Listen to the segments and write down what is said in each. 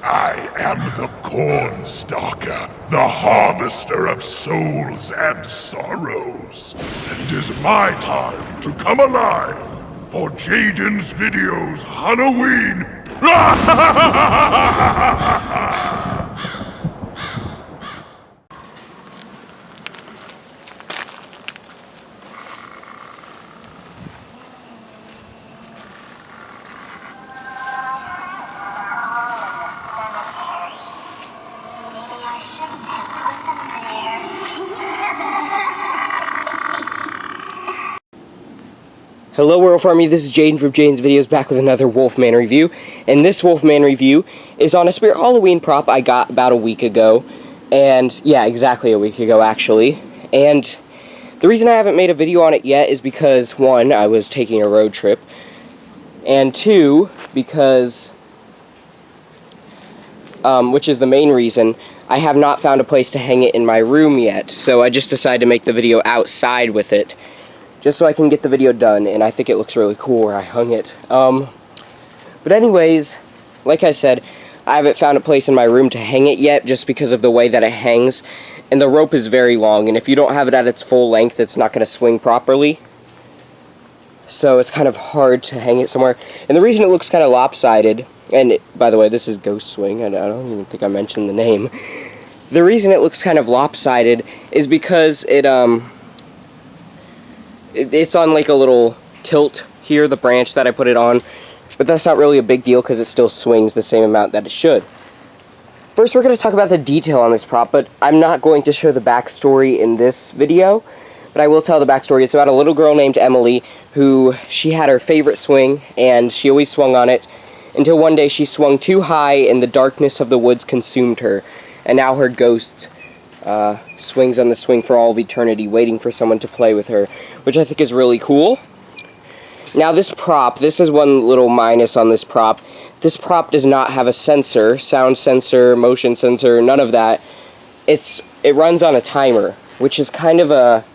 I am the Corn Stalker, the harvester of souls and sorrows. And it is my time to come alive for Jaden's Video's Halloween. Hello Werewolf Army, this is Jaden from Jaden's Videos back with another Wolfman review. And this Wolfman review is on a Spirit Halloween prop I got about a week ago. And, yeah, exactly a week ago actually. And the reason I haven't made a video on it yet is because, one, I was taking a road trip. And two, because, which is the main reason, I have not found a place to hang it in my room yet. So I just decided to make the video outside with it, just so I can get the video done, and I think it looks really cool where I hung it. But anyways, like I said, I haven't found a place in my room to hang it yet, just because of the way that it hangs, and the rope is very long, and if you don't have it at its full length, it's not going to swing properly. So it's kind of hard to hang it somewhere. And the reason it looks kind of lopsided, and by the way, this is Ghost Swing, I don't even think I mentioned the name. The reason it looks kind of lopsided is because it's on like a little tilt here, the branch that I put it on, but that's not really a big deal because it still swings the same amount that it should. First, we're going to talk about the detail on this prop, but I'm not going to show the backstory in this video, but I will tell the backstory. It's about a little girl named Emily who, she had her favorite swing, and she always swung on it, until one day she swung too high and the darkness of the woods consumed her, and now her ghost swings on the swing for all of eternity, waiting for someone to play with her, which I think is really cool. Now this prop, this is one little minus on this prop. This prop does not have a sensor, sound sensor, motion sensor, none of that. It runs on a timer, which is kind of a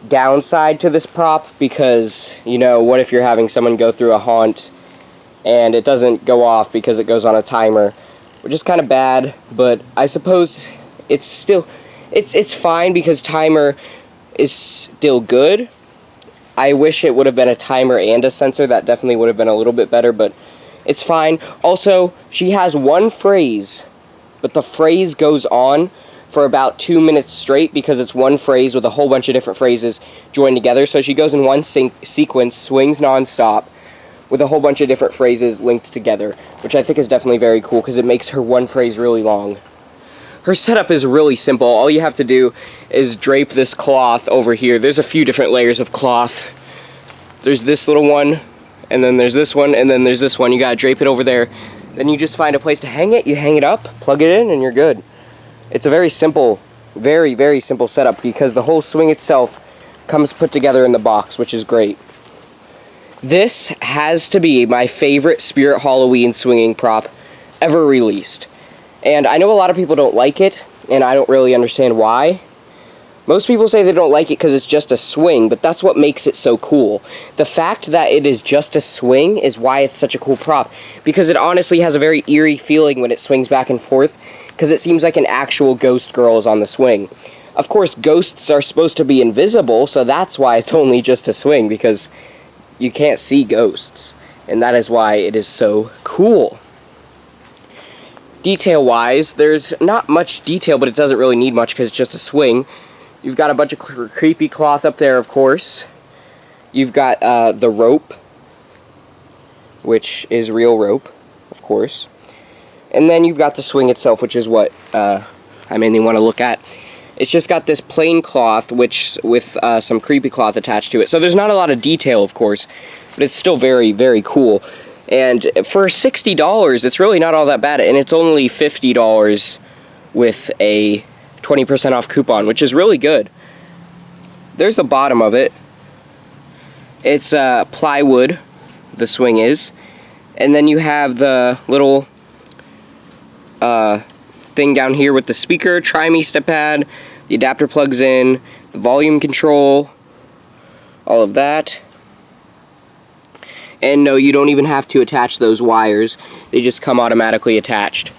downside to this prop, because, you know, what if you're having someone go through a haunt and it doesn't go off because it goes on a timer, which is kind of bad, but I suppose it's still, it's fine because timer is still good. I wish it would have been a timer and a sensor. That definitely would have been a little bit better, but it's fine. Also, she has one phrase, but the phrase goes on for about 2 minutes straight because it's one phrase with a whole bunch of different phrases joined together. So she goes in one sequence, swings non-stop, with a whole bunch of different phrases linked together, which I think is definitely very cool because it makes her one phrase really long. Her setup is really simple. All you have to do is drape this cloth over here. There's a few different layers of cloth. There's this little one, and then there's this one, and then there's this one. You gotta drape it over there. Then you just find a place to hang it, you hang it up, plug it in, and you're good. It's a very simple, very, very simple setup because the whole swing itself comes put together in the box, which is great. This has to be my favorite Spirit Halloween swinging prop ever released. And I know a lot of people don't like it, and I don't really understand why. Most people say they don't like it because it's just a swing, but that's what makes it so cool. The fact that it is just a swing is why it's such a cool prop, because it honestly has a very eerie feeling when it swings back and forth, because it seems like an actual ghost girl is on the swing. Of course, ghosts are supposed to be invisible, so that's why it's only just a swing, because you can't see ghosts, and that is why it is so cool. Detail-wise, there's not much detail, but it doesn't really need much because it's just a swing. You've got a bunch of creepy cloth up there, of course. You've got the rope, which is real rope, of course. And then you've got the swing itself, which is what I mainly want to look at. It's just got this plain cloth, which with some creepy cloth attached to it. So there's not a lot of detail, of course, but it's still very, very cool. And for $60, it's really not all that bad, and it's only $50 with a 20% off coupon, which is really good. There's the bottom of it. It's plywood, the swing is. And then you have the little thing down here with the speaker, Try-Me step pad, the adapter plugs in, the volume control, all of that. And no, you don't even have to attach those wires. They just come automatically attached.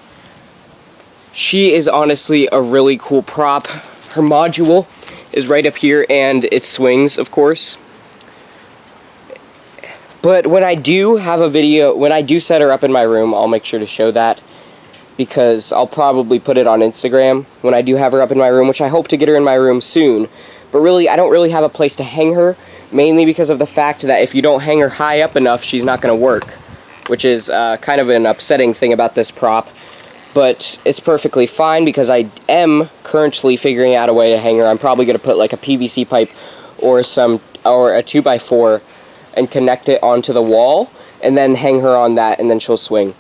She is honestly a really cool prop. Her module is right up here, and it swings, of course. But when I do have a video, when I do set her up in my room, I'll make sure to show that, because I'll probably put it on Instagram when I do have her up in my room, which I hope to get her in my room soon. But really, I don't really have a place to hang her, mainly because of the fact that if you don't hang her high up enough, she's not going to work, which is kind of an upsetting thing about this prop. But it's perfectly fine because I am currently figuring out a way to hang her. I'm probably going to put like a PVC pipe or a 2x4 and connect it onto the wall and then hang her on that, and then she'll swing.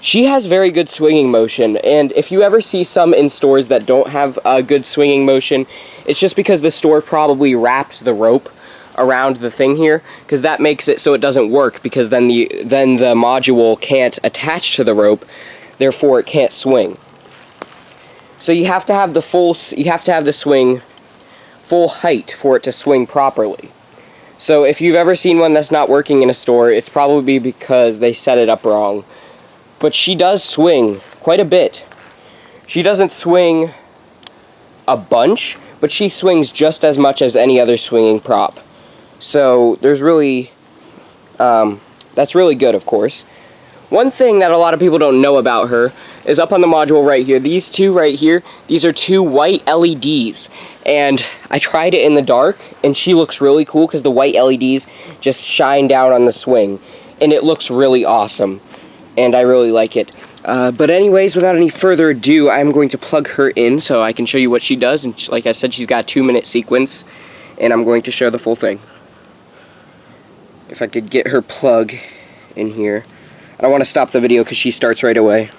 She has very good swinging motion, and if you ever see some in stores that don't have a good swinging motion, it's just because the store probably wrapped the rope around the thing here, because that makes it so it doesn't work, because then the module can't attach to the rope, therefore it can't swing. So you have to have the swing full height for it to swing properly. So if you've ever seen one that's not working in a store, it's probably because they set it up wrong. But she does swing quite a bit. She doesn't swing a bunch, but she swings just as much as any other swinging prop. So there's really, that's really good, of course. One thing that a lot of people don't know about her is up on the module right here. These two right here, these are two white LEDs. And I tried it in the dark, and she looks really cool because the white LEDs just shine down on the swing. And it looks really awesome. And I really like it. But anyways, without any further ado, I'm going to plug her in so I can show you what she does. And like I said, she's got a 2-minute sequence, and I'm going to show the full thing. If I could get her plug in here. I don't want to stop the video because she starts right away.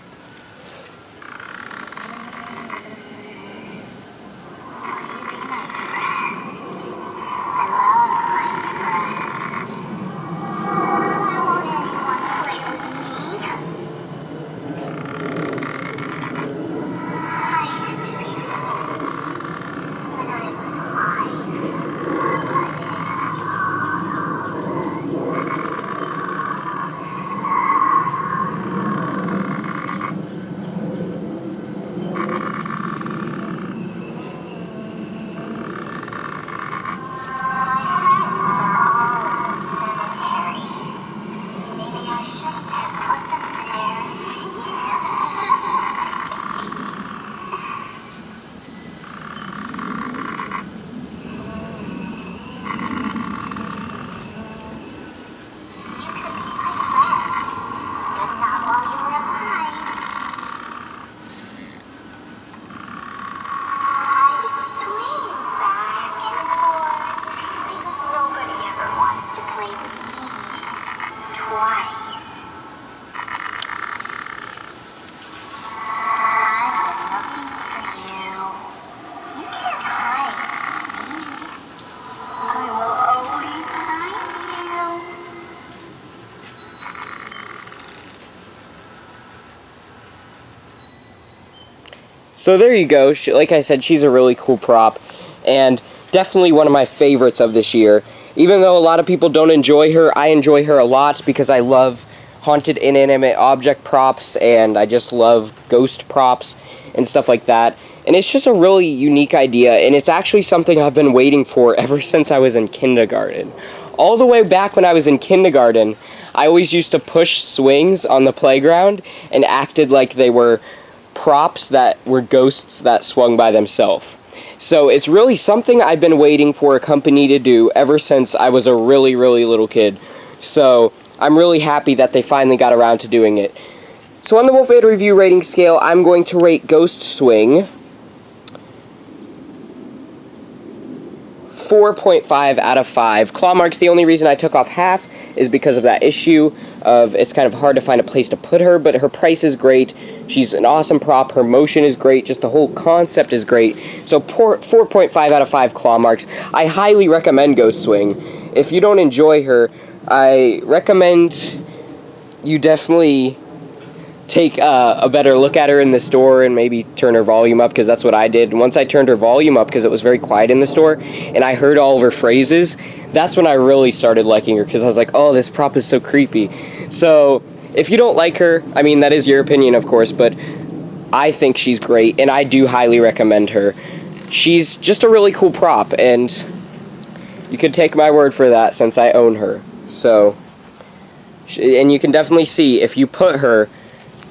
So there you go. Like I said, she's a really cool prop, and definitely one of my favorites of this year. Even though a lot of people don't enjoy her, I enjoy her a lot because I love haunted inanimate object props, and I just love ghost props and stuff like that. And it's just a really unique idea, and it's actually something I've been waiting for ever since I was in kindergarten. All the way back when I was in kindergarten, I always used to push swings on the playground and acted like they were props that were ghosts that swung by themselves. So it's really something I've been waiting for a company to do ever since I was a really, really little kid. So I'm really happy that they finally got around to doing it. So on the Wolfman Review rating scale, I'm going to rate Ghost Swing 4.5 out of 5. Claw marks, the only reason I took off half is because of that issue of it's kind of hard to find a place to put her, but her price is great. She's an awesome prop. Her motion is great. Just the whole concept is great. So 4.5 out of 5 claw marks. I highly recommend Ghost Swing. If you don't enjoy her, I recommend you definitely take a better look at her in the store and maybe turn her volume up, because that's what I did. Once I turned her volume up because it was very quiet in the store and I heard all of her phrases, that's when I really started liking her, because I was like, oh, this prop is so creepy. So if you don't like her, I mean, that is your opinion, of course, but I think she's great and I do highly recommend her. She's just a really cool prop, and you could take my word for that since I own her. So, and you can definitely see if you put her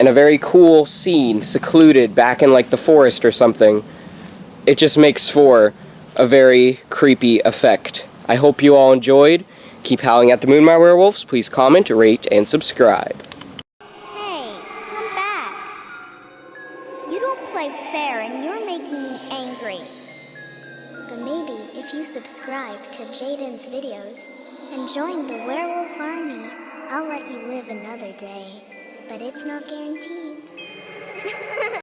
in a very cool scene, secluded back in like the forest or something, it just makes for a very creepy effect. I hope you all enjoyed. Keep howling at the moon, my werewolves. Please comment, rate, and subscribe. Hey, come back. You don't play fair and you're making me angry. But maybe if you subscribe to Jaden's videos and join the werewolf army, I'll let you live another day. But it's not guaranteed.